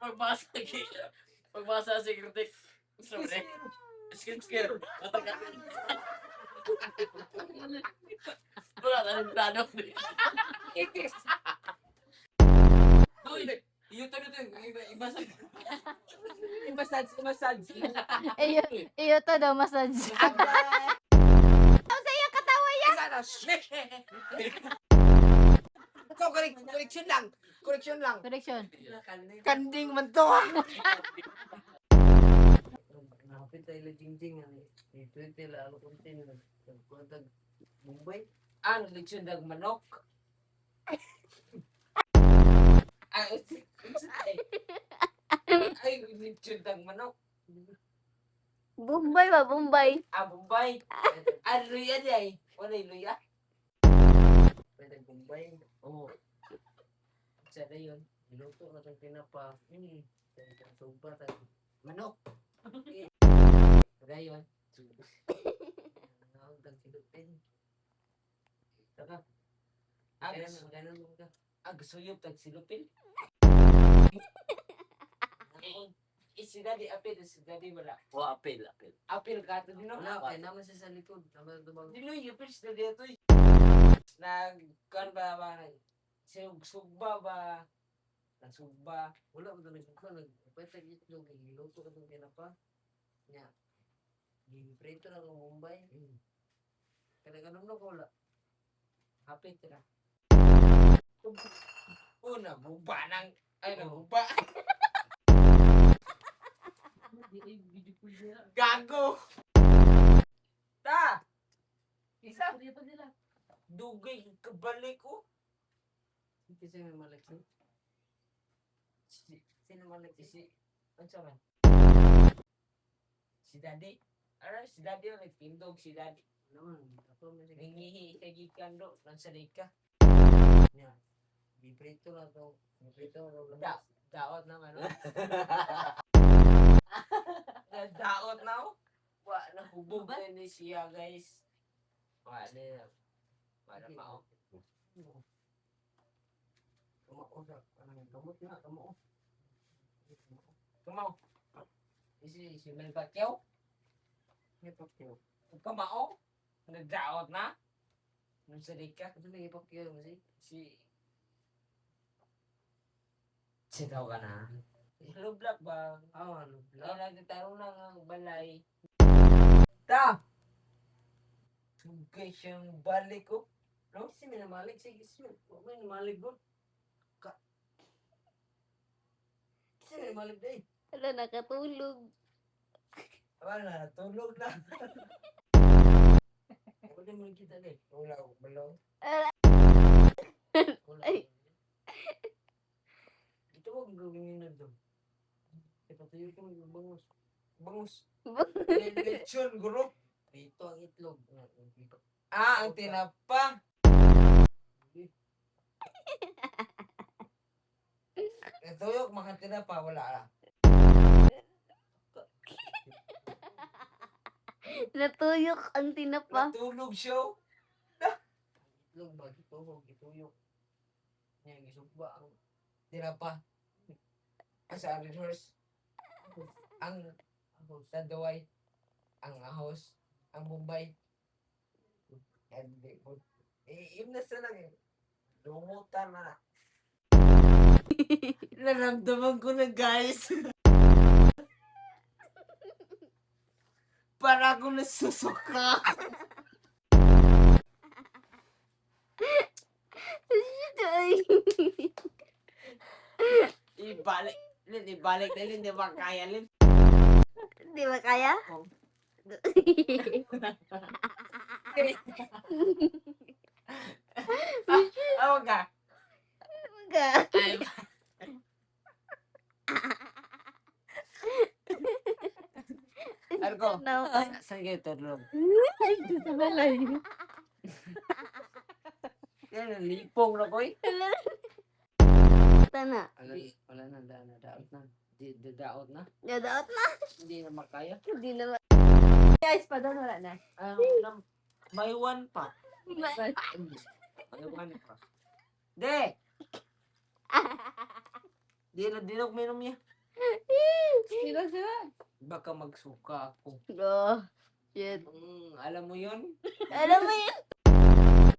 Pagbasa Pagbasa sa kritik. Sorry. Skir. Matagal. Wala na rin plano. Uy, yung iba sa... Massage. Iyo to daw, massage. Ang saya katawa yan. So, correction lang. Correction. Kanding man to. Nakapit tayo jing-jing. Ito lalo kontin. Kuntag Mumbai. Ano, leksyon ng manok? Ay, leksyon ng manok. Bombay ba, Bombay? Bombay. Luya di ay. Wala yung luya. Pwede Bombay. Oo. Sana yun. Niluto na itong tinapa. Sumpa tayo. Manok. Kaya yun. Ang tagsilupin. Saka. Ganun mo ka. Gusto yung tagsilupin. Isidadi apil, isidadi wala. O, apel. Apil ka ito din Wala, kaya naman siya sa likod. Tama dumang. Dilo yung apil, isidadi ito. Nagkan ba, sugba ba? Nagsugba. Wala mo doon nagbuka. Nagpwede itlog. Niluto ka itong tinapa. Nya. Ginprito na ng Mumbai. Kaya ganun na ko wala. Apil tira. Una, buba ng, buba. Gago! Ta! Isa! Dugay, kabalik ko. Hindi siya may malaki. Sino malaki? Ano sa man? Si Daddy. Alright, si Daddy ang nagtindog, si Daddy. Naman, ako may sige. Nangihi sa gikan do, nang sanay ka. Nya. Ginprito na ito. Ginprito na ito. Daot na ano? Daot na ako. Na hubog na ni siya, guys. Na. Para mao. Kamao sa. Anong kamot na? Kamao. Kamao. Si Mel Pacquiao. Ipakyo. Kamao. Nagdaot na. Nung sanay ka. Ito may ipakyo mo Si tao ka na. Hello, Black ba? ano? Ay, nagtatarong lang ang balay. Ta! Sugay siyang balik ko. No? Kasi may namalik. Sige, may namalik doon. Kasi may namalik doon. Wala, nakatulog. Wala, natulog na. Wala mo kita doon. Wala, balaw. Ay. Ito ko gagawin na doon. Ipatuyo ko ng bangus. Bangus. Lechon, guro. Dito ang itlog. Ang tinapa. Ito yung mga tinapa, wala na. Natuyok ang tinapa. Natulog siya. Itlog ba? Ituyok. Yan, gisugba ang Tinapa. Sa reverse. Ang Tandaway. Ang ahos. Ang Bombay. Imnas na lang eh. Lumutan na. Naramdaman ko na, guys. Para ako nasusuka. Ay. Ibalik na rin, di ba kaya rin? Di ba kaya? Oh. Awa ka? Maga. Ay, Arko, No. saan kayo tulog? Ay, sa balay. Yan, lipong na ko eh. Tana. wala na, daot na. Daot na. Yadaot na. Hindi na makaya. Hindi naman. Guys, pa doon wala na. May one pa. Ano ba ka? De! Di na uminom niya. Sila sila. Baka magsuka ako. Oh, shit. Alam mo yun? Alam mo yun?